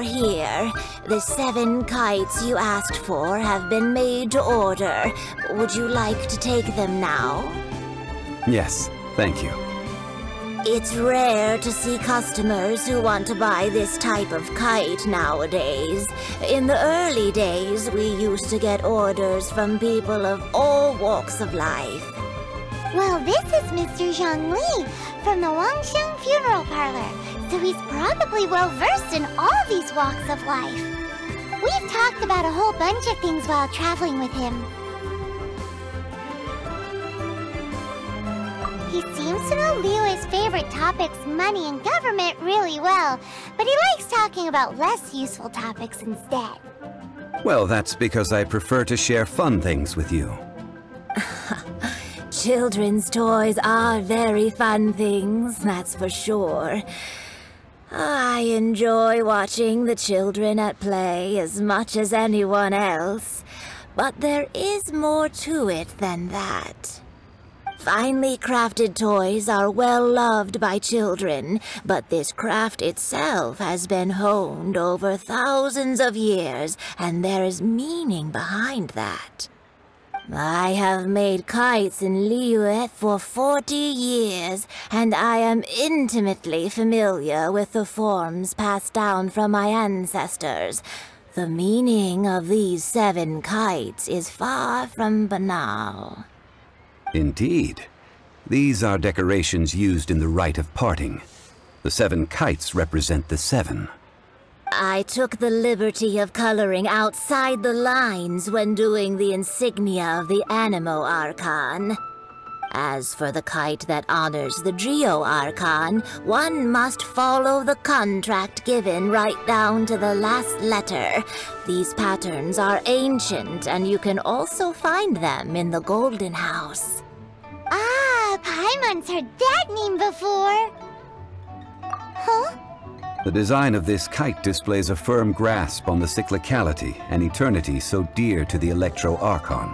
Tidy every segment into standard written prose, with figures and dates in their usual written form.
you're here. The 7 kites you asked for have been made to order. Would you like to take them now? Yes, thank you. It's rare to see customers who want to buy this type of kite nowadays. In the early days, we used to get orders from people of all walks of life. Well, this is Mr. Zhongli from the Wangsheng Funeral Parlor, so he's probably well-versed in all these walks of life. We've talked about a whole bunch of things while traveling with him. He seems to know Liyue's favorite topics, money and government, really well, but he likes talking about less useful topics instead. Well, that's because I prefer to share fun things with you. Children's toys are very fun things, that's for sure. I enjoy watching the children at play as much as anyone else, but there is more to it than that. Finely crafted toys are well loved by children, but this craft itself has been honed over thousands of years, and there is meaning behind that. I have made kites in Liyue for 40 years, and I am intimately familiar with the forms passed down from my ancestors. The meaning of these 7 kites is far from banal. Indeed. These are decorations used in the rite of parting. The 7 kites represent the 7. I took the liberty of coloring outside the lines when doing the insignia of the Animo Archon. As for the kite that honors the Geo Archon, one must follow the contract given right down to the last letter. These patterns are ancient, and you can also find them in the Golden House. Ah, Paimon's heard that name before. Huh? The design of this kite displays a firm grasp on the cyclicality and eternity so dear to the Electro Archon.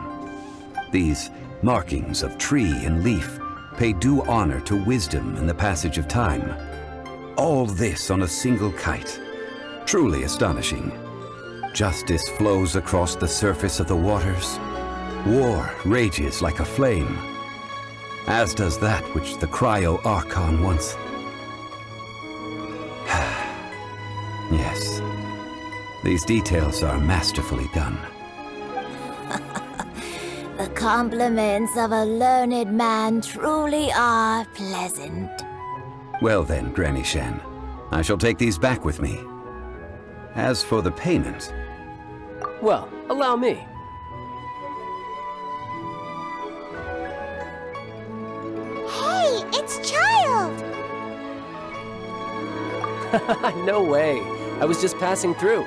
These markings of tree and leaf pay due honor to wisdom and the passage of time. All this on a single kite. Truly astonishing. Justice flows across the surface of the waters. War rages like a flame, as does that which the Cryo Archon once... Yes, these details are masterfully done. The compliments of a learned man truly are pleasant. Well then, Granny Shen, I shall take these back with me. As for the payment... Well, allow me. Hey, it's Child! No way. I was just passing through.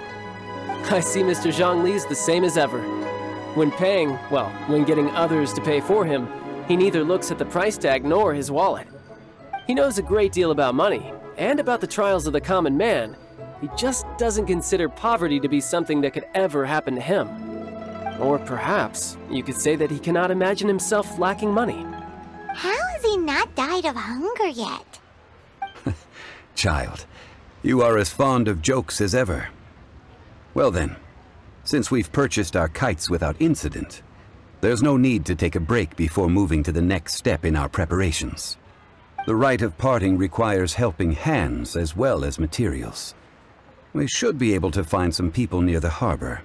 I see Mr. Zhongli's the same as ever. When paying, well, when getting others to pay for him, he neither looks at the price tag nor his wallet. He knows a great deal about money, and about the trials of the common man. He just doesn't consider poverty to be something that could ever happen to him. Or perhaps, you could say that he cannot imagine himself lacking money. How has he not died of hunger yet? Child, you are as fond of jokes as ever. Well then, since we've purchased our kites without incident, there's no need to take a break before moving to the next step in our preparations. The rite of parting requires helping hands as well as materials. We should be able to find some people near the harbor.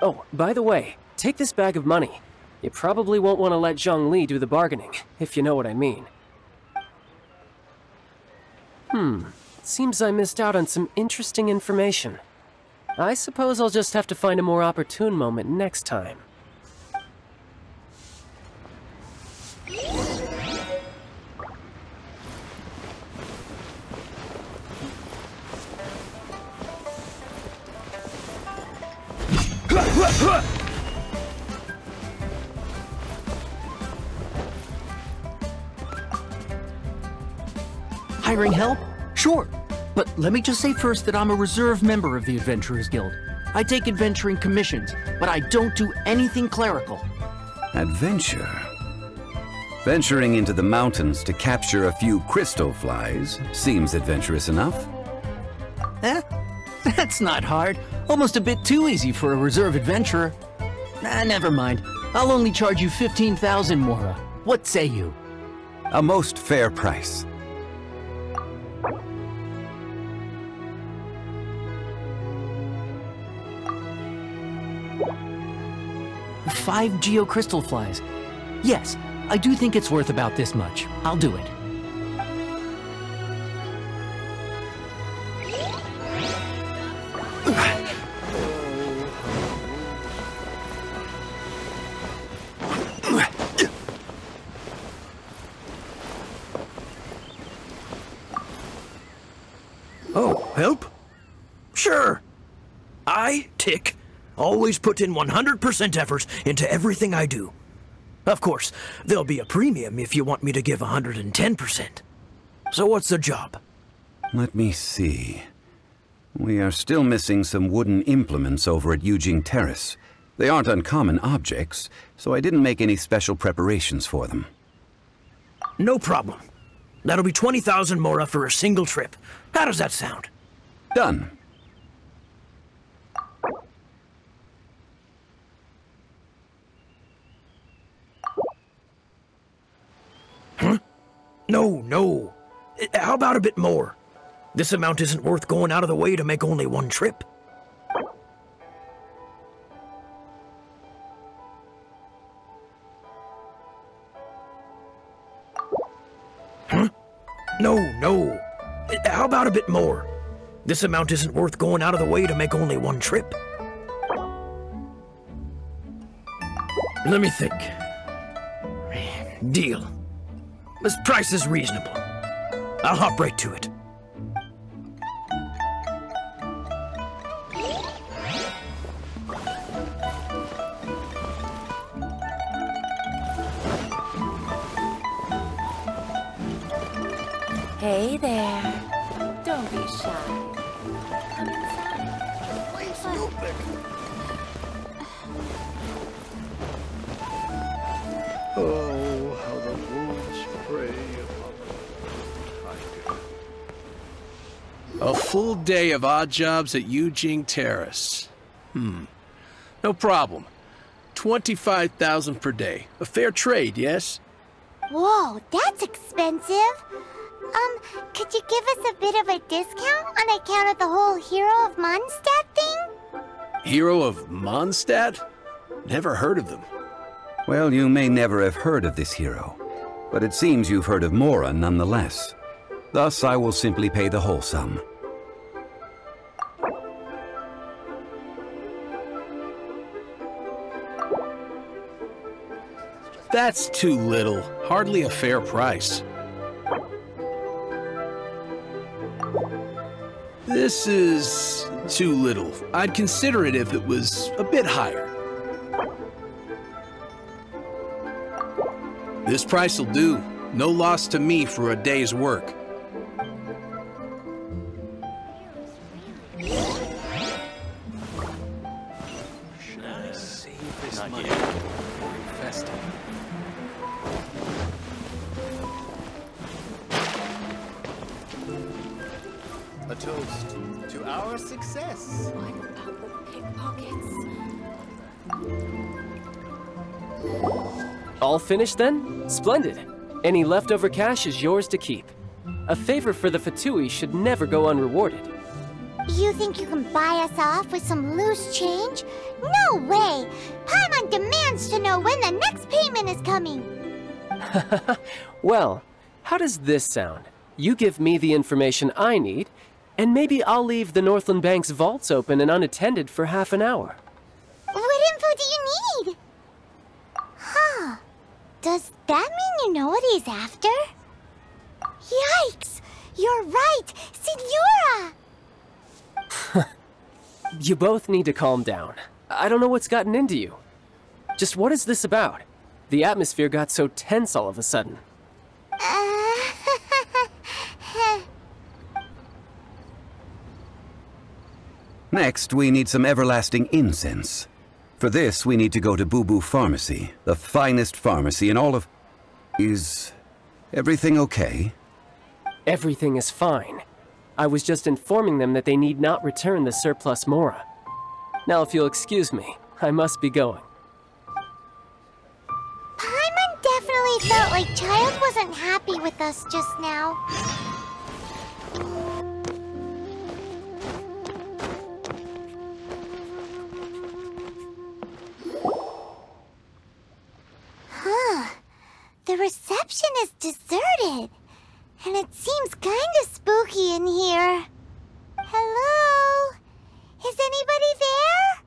Oh, by the way, take this bag of money. You probably won't want to let Zhongli do the bargaining, if you know what I mean. Seems I missed out on some interesting information. I suppose I'll just have to find a more opportune moment next time. Hiring help? Sure. But let me just say first that I'm a reserve member of the Adventurers Guild. I take adventuring commissions, but I don't do anything clerical. Adventure? Venturing into the mountains to capture a few crystal flies seems adventurous enough. Eh? That's not hard. Almost a bit too easy for a reserve adventurer. Nah, never mind. I'll only charge you 15,000 Mora. What say you? A most fair price. Five geocrystal flies. Yes, I do think it's worth about this much. I'll do it. Oh, help? Sure. I, Tick, always put in 100% effort into everything I do. Of course, there'll be a premium if you want me to give 110%. So what's the job? Let me see. We are still missing some wooden implements over at Yujing Terrace. They aren't uncommon objects, so I didn't make any special preparations for them. No problem. That'll be 20,000 Mora for a single trip. How does that sound? Done. Huh? No. How about a bit more? This amount isn't worth going out of the way to make only one trip. Huh? No. How about a bit more? This amount isn't worth going out of the way to make only one trip. Let me think. Deal. This price is reasonable. I'll hop right to it. Hey there. Don't be shy. Come inside. Play stupid. Oh, how the wolves prey upon the tiger. A full day of odd jobs at Yujing Terrace. No problem. 25,000 per day. A fair trade, yes? Whoa, that's expensive. Could you give us a bit of a discount on account of the whole Hero of Mondstadt thing? Hero of Mondstadt? Never heard of them. Well, you may never have heard of this hero, but it seems you've heard of Mora nonetheless. Thus, I will simply pay the whole sum. That's too little. Hardly a fair price. This is too little. I'd consider it if it was a bit higher. This price will do. No loss to me for a day's work. Should I save this money or invest it? A toast to our success. What about the pickpockets? All finished then? Splendid. Any leftover cash is yours to keep. A favor for the Fatui should never go unrewarded. You think you can buy us off with some loose change? No way! Paimon demands to know when the next payment is coming. Well, how does this sound? You give me the information I need, and maybe I'll leave the Northland Bank's vaults open and unattended for half an hour. What info do you need? Huh. Does that mean you know what he's after? Yikes! You're right! Signora! You both need to calm down. I don't know what's gotten into you. Just what is this about? The atmosphere got so tense all of a sudden. Next, we need some everlasting incense. For this, we need to go to Boo Boo Pharmacy, the finest pharmacy in all of... Is everything okay? Everything is fine. I was just informing them that they need not return the surplus Mora. Now, if you'll excuse me, I must be going. Paimon definitely felt like Child wasn't happy with us just now. The reception is deserted, and it seems kinda spooky in here. Hello? Is anybody there?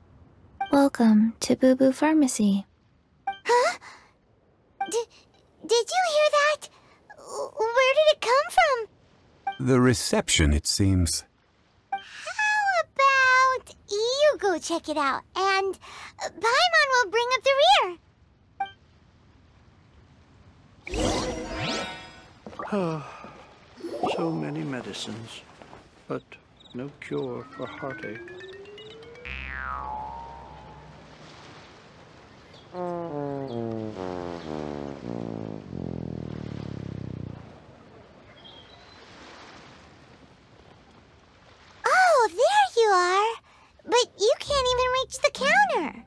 Welcome to Boo Boo Pharmacy. Huh? Did you hear that? Where did it come from? The reception, it seems. How about you go check it out, and Paimon will bring up the rear. So many medicines, but no cure for heartache. Oh, there you are! But you can't even reach the counter.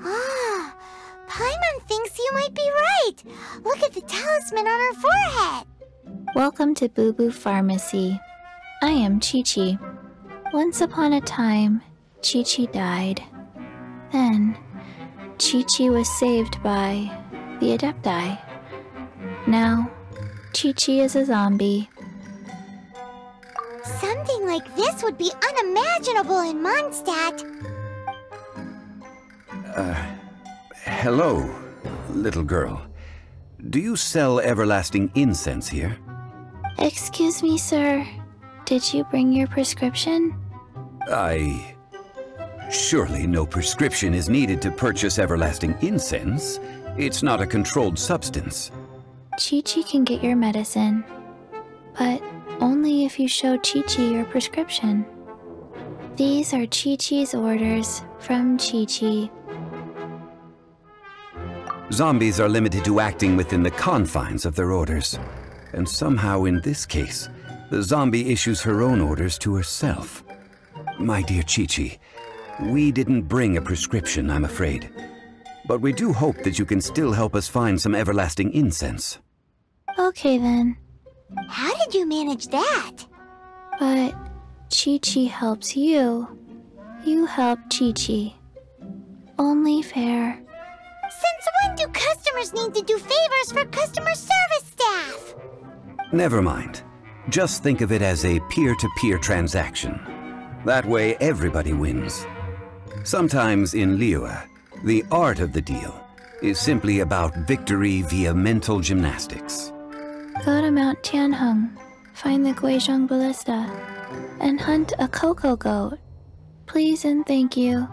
Ah, Paimon thinks you might be right. Look at the talisman on her forehead. Welcome to Boo Boo Pharmacy. I am Chi-Chi. Once upon a time, Chi-Chi died. Then, Chi-Chi was saved by the Adepti. Now, Chi-Chi is a zombie. Something like this would be unimaginable in Mondstadt. Hello, little girl. Do you sell everlasting incense here? Excuse me, sir. Did you bring your prescription? Surely no prescription is needed to purchase everlasting incense. It's not a controlled substance. Chi-Chi can get your medicine, but only if you show Chi-Chi your prescription. These are Chi-Chi's orders from Chi-Chi. Zombies are limited to acting within the confines of their orders. And somehow in this case, the zombie issues her own orders to herself. My dear Chi-Chi, we didn't bring a prescription, I'm afraid. But we do hope that you can still help us find some everlasting incense. Okay then. How did you manage that? But Chi-Chi helps you. You help Chi-Chi. Only fair. Since when do customers need to do favors for customer service staff? Never mind. Just think of it as a peer-to-peer transaction. That way everybody wins. Sometimes in Liyue, the art of the deal is simply about victory via mental gymnastics. Go to Mount Tianheng, find the Guizhong Ballista, and hunt a cocoa goat. Please and thank you.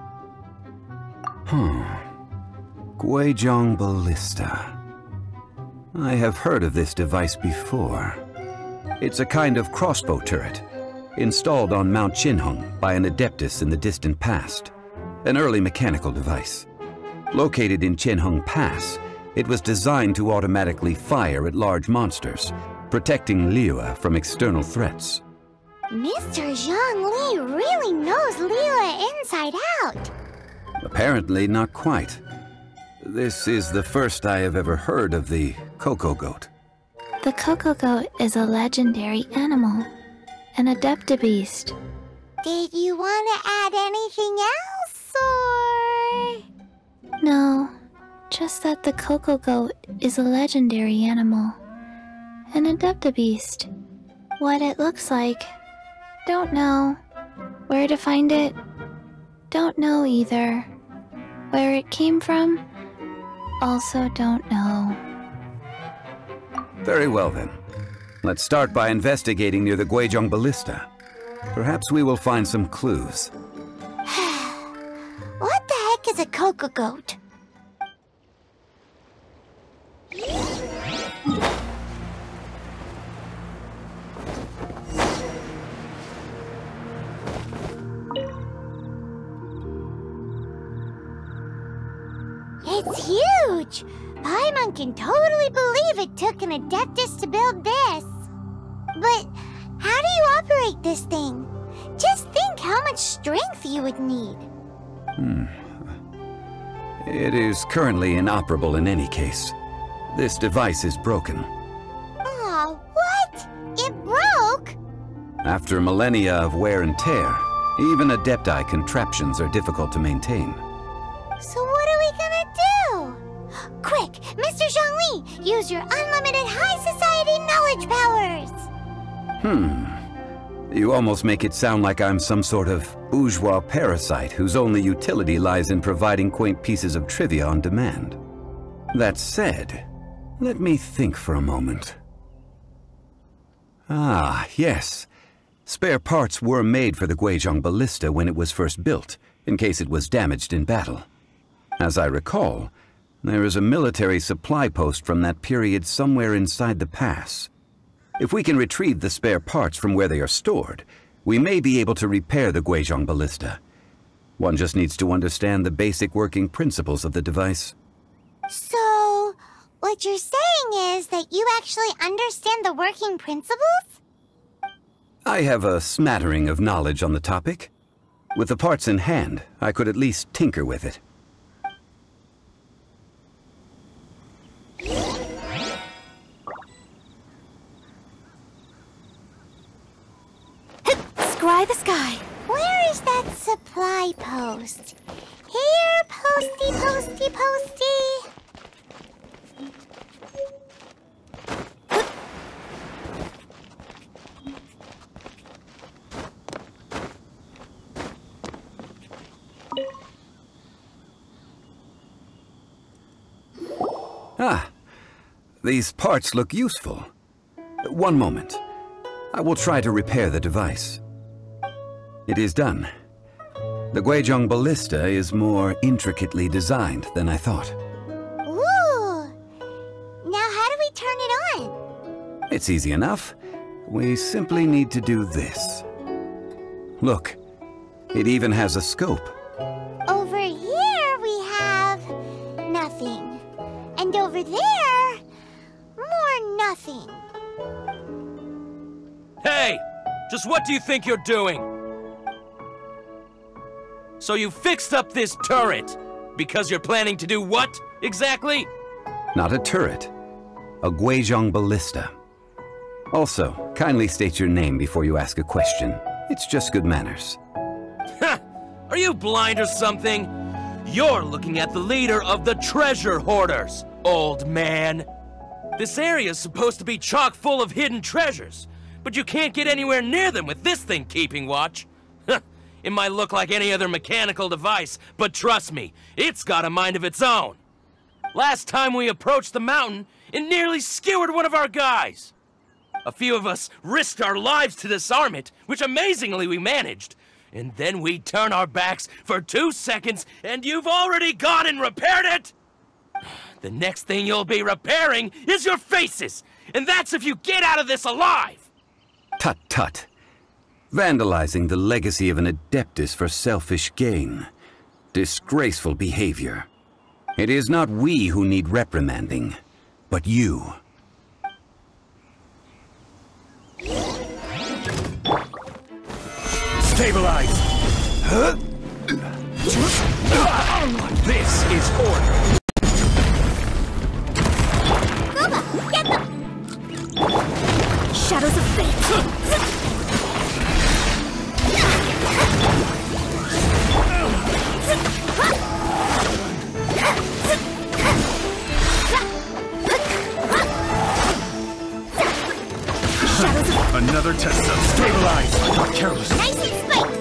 Guizhong Ballista. I have heard of this device before. It's a kind of crossbow turret, installed on Mount Tianheng by an adeptus in the distant past. An early mechanical device. Located in Tianheng Pass, it was designed to automatically fire at large monsters, protecting Liyue from external threats. Mr. Zhongli really knows Liyue inside out. Apparently not quite. This is the first I have ever heard of the cocoa goat. The cocoa goat is a legendary animal, an adeptabeast. Did you want to add anything else, or...? No, just that the cocoa goat is a legendary animal, an adeptabeast. What it looks like, don't know. Where to find it, don't know either. Where it came from, also don't know. Very well then. Let's start by investigating near the Guizhong Ballista. Perhaps we will find some clues. What the heck is a cocoa goat? It's huge! Paimon can totally believe it took an adeptus to build this. But How do you operate this thing? Just think how much strength you would need. It is currently inoperable in any case. This device is broken. Aw, what? It broke? After millennia of wear and tear, even Adepti contraptions are difficult to maintain. So what are we gonna do? Quick, Mr. Zhongli, use your unlimited high society knowledge powers! You almost make it sound like I'm some sort of bourgeois parasite whose only utility lies in providing quaint pieces of trivia on demand. That said, let me think for a moment. Ah, yes. Spare parts were made for the Guizhong Ballista when it was first built, in case it was damaged in battle. As I recall, there is a military supply post from that period somewhere inside the pass. If we can retrieve the spare parts from where they are stored, we may be able to repair the Guizhong Ballista. One just needs to understand the basic working principles of the device. So, what you're saying is that you actually understand the working principles? I have a smattering of knowledge on the topic. With the parts in hand, I could at least tinker with it. Scry the sky. Where is that supply post? Here, posty, posty, posty. Ah, these parts look useful. One moment. I will try to repair the device. It is done. The Guizhong Ballista is more intricately designed than I thought. Ooh! Now how do we turn it on? It's easy enough. We simply need to do this. Look, it even has a scope. Over here we have nothing. And over there, more nothing. Hey! Just what do you think you're doing? So you fixed up this turret because you're planning to do what, exactly? Not a turret. A Guizhong Ballista. Also, kindly state your name before you ask a question. It's just good manners. Ha! Are you blind or something? You're looking at the leader of the treasure hoarders, old man. This area's supposed to be chock full of hidden treasures, but you can't get anywhere near them with this thing keeping watch. It might look like any other mechanical device, but trust me, it's got a mind of its own. Last time we approached the mountain, it nearly skewered one of our guys. A few of us risked our lives to disarm it, which amazingly we managed. And then we turn our backs for 2 seconds, and you've already gone and repaired it! The next thing you'll be repairing is your faces, and that's if you get out of this alive! Tut tut. Vandalizing the legacy of an Adeptus for selfish gain. Disgraceful behavior. It is not we who need reprimanding, but you. Stabilize! Huh? This is order! Kuba, get them! Shadows of fate. Another test of stabilize! I got careless. Nice and spiked!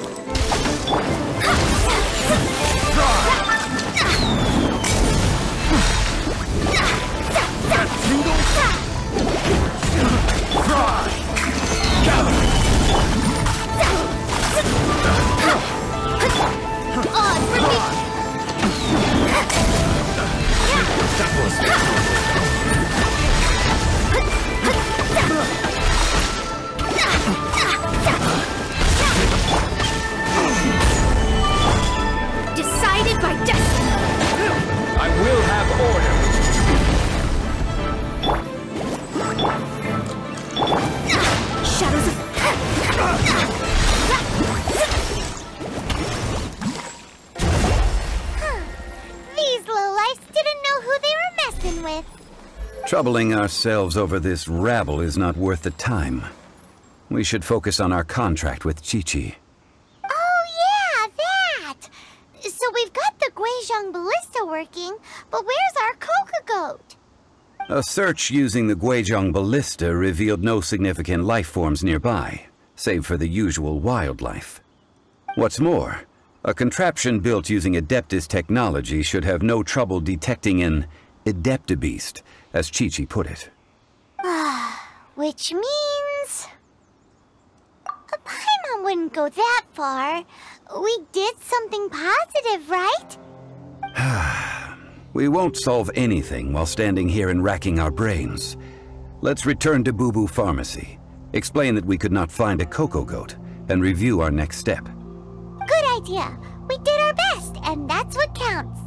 Troubling ourselves over this rabble is not worth the time. We should focus on our contract with Chi-Chi. Oh yeah, that! So we've got the Guizhong Ballista working, but where's our Coca Goat? A search using the Guizhong Ballista revealed no significant life forms nearby, save for the usual wildlife. What's more, a contraption built using Adeptus technology should have no trouble detecting an Adeptabeast, as Chi-Chi put it. Which means... Paimon wouldn't go that far. We did something positive, right? We won't solve anything while standing here and racking our brains. Let's return to Boo Boo Pharmacy, explain that we could not find a Coco Goat, and review our next step. Good idea. We did our best, and that's what counts.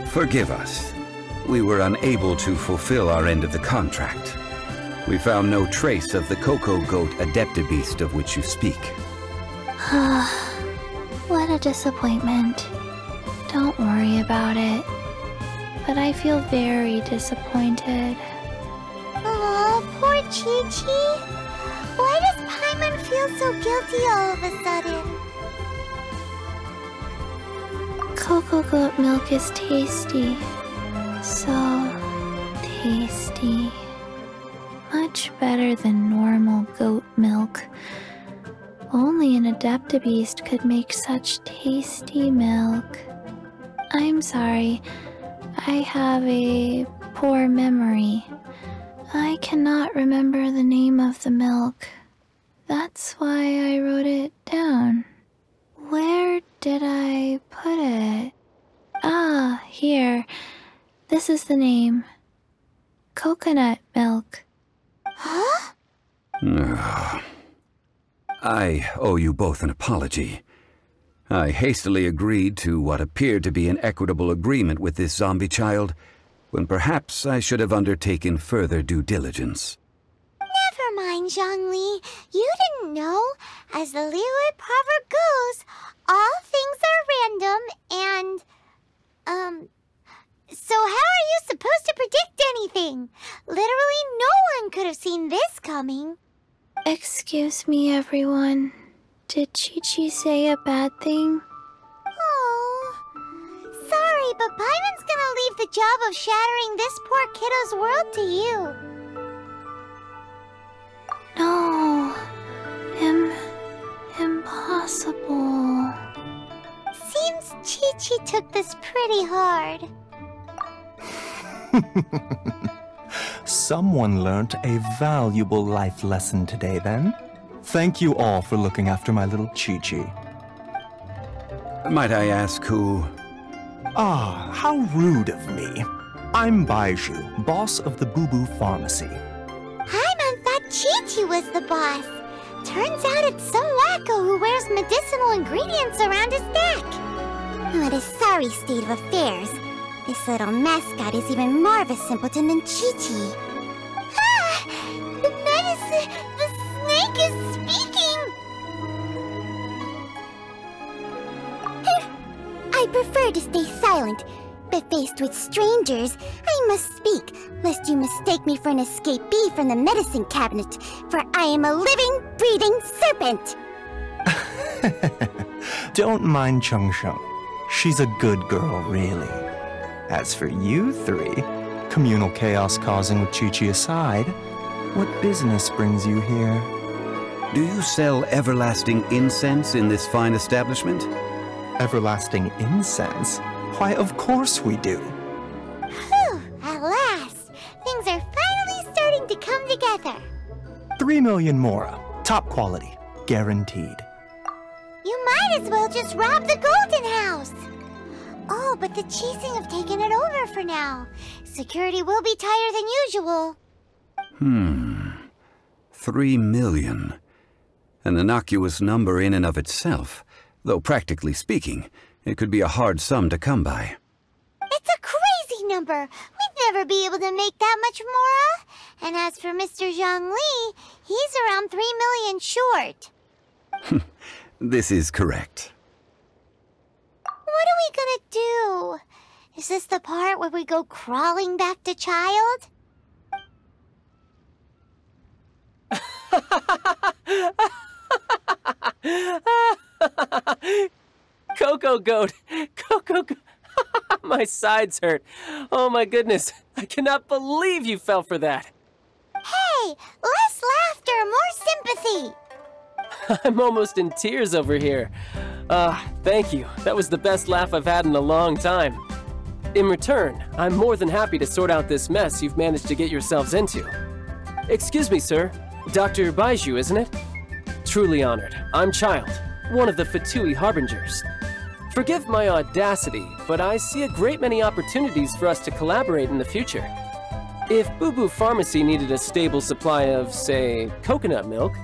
Forgive us. We were unable to fulfill our end of the contract. We found no trace of the Coco Goat Adeptabeast of which you speak. What a disappointment. Don't worry about it. But I feel very disappointed. Oh, poor Chi-Chi. Why does Paimon feel so guilty all of a sudden? Coco Goat milk is tasty. So tasty. Much better than normal goat milk. Only an Adeptabeast could make such tasty milk. I'm sorry. I have a poor memory. I cannot remember the name of the milk. That's why I wrote it down. Where did I put it? Ah, here. This is the name. Coconut milk. Huh? I owe you both an apology. I hastily agreed to what appeared to be an equitable agreement with this zombie child, when perhaps I should have undertaken further due diligence. Never mind, Zhongli. You didn't know. As the Liyue proverb goes, all things are random and, so how are you supposed to predict anything? Literally no one could have seen this coming. Excuse me, everyone. Did Chi-Chi say a bad thing? Oh, sorry, but Paimon's gonna leave the job of shattering this poor kiddo's world to you. No. Impossible. Seems Chi-Chi took this pretty hard. Someone learnt a valuable life lesson today, then. Thank you all for looking after my little Chi-Chi. Might I ask who... Ah, how rude of me. I'm Baiju, boss of the Boo Boo Pharmacy. Paimon thought Chi-Chi was the boss. Turns out it's some wacko who wears medicinal ingredients around his neck. What a sorry state of affairs. This little mascot is even more of a simpleton than Chi-Chi. Ah! The medicine... the snake is speaking! I prefer to stay silent, but faced with strangers, I must speak, lest you mistake me for an escapee from the medicine cabinet, for I am a living, breathing serpent! Don't mind Chung Sheng. She's a good girl, really. As for you three, communal chaos causing with Chi-Chi aside, what business brings you here? Do you sell everlasting incense in this fine establishment? Everlasting incense? Why, of course we do. Whew, at last! Things are finally starting to come together. 3 million mora. Top quality. Guaranteed. You might as well just rob the Golden House! Oh, but the chasing have taken it over for now. Security will be tighter than usual. 3 million. An innocuous number in and of itself, though practically speaking, it could be a hard sum to come by. It's a crazy number! We'd never be able to make that much, Mora. And as for Mr. Zhongli, he's around 3 million short. This is correct. What are we gonna do? Is this the part where we go crawling back to child? Coco Goat! Coco Goat! My sides hurt. Oh my goodness. I cannot believe you fell for that. Hey, less laughter, more sympathy. I'm almost in tears over here. Thank you. That was the best laugh I've had in a long time. In return, I'm more than happy to sort out this mess you've managed to get yourselves into. Excuse me, sir. Dr. Baiju, isn't it? Truly honored. I'm Child, one of the Fatui Harbingers. Forgive my audacity, but I see a great many opportunities for us to collaborate in the future. If Boo Boo Pharmacy needed a stable supply of, say, coconut milk,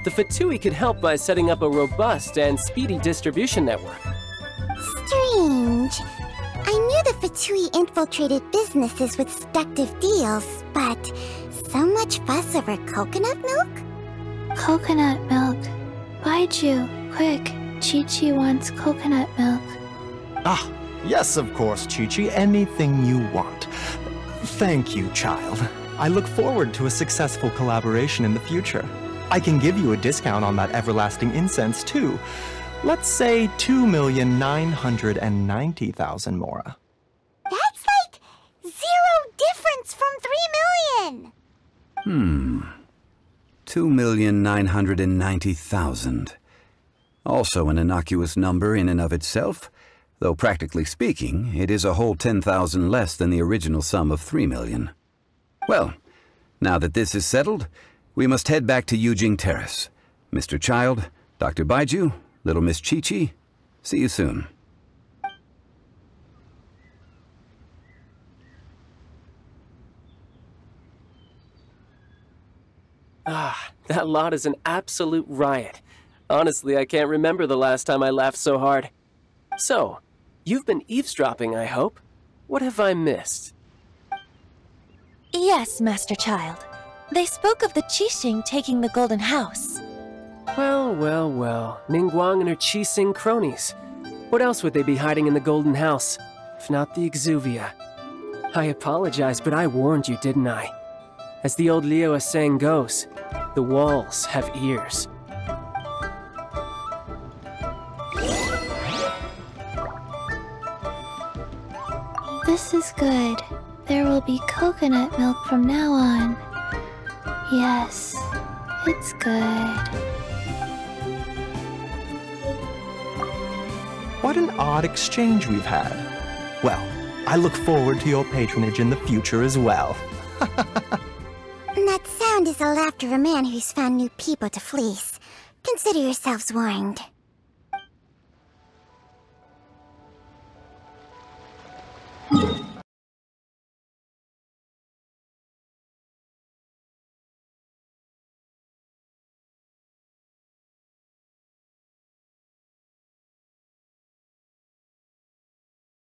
the Fatui could help by setting up a robust and speedy distribution network. Strange. I knew the Fatui infiltrated businesses with seductive deals, but so much fuss over coconut milk? Coconut milk. Baiju, quick. Chi-Chi wants coconut milk. Ah, yes, of course, Chi-Chi. Anything you want. Thank you, child. I look forward to a successful collaboration in the future. I can give you a discount on that everlasting incense, too. Let's say 2,990,000 Mora. That's like 0 difference from 3 million! 2,990,000. Also an innocuous number in and of itself, though practically speaking, it is a whole 10,000 less than the original sum of 3 million. Well, now that this is settled, we must head back to Yujing Terrace. Mr. Child, Dr. Baiju, little Miss Chi-Chi, see you soon. That lot is an absolute riot. Honestly, I can't remember the last time I laughed so hard. So, you've been eavesdropping, I hope. What have I missed? Yes, Master Child. They spoke of the Qixing taking the Golden House. Well, well, well. Ningguang and her Qixing cronies. What else would they be hiding in the Golden House, if not the Exuvia? I apologize, but I warned you, didn't I? As the old Liyue saying goes, the walls have ears. This is good. There will be coconut milk from now on. Yes, it's good. What an odd exchange we've had. Well, I look forward to your patronage in the future as well. That sound is the laughter of a man who's found new people to fleece. Consider yourselves warned.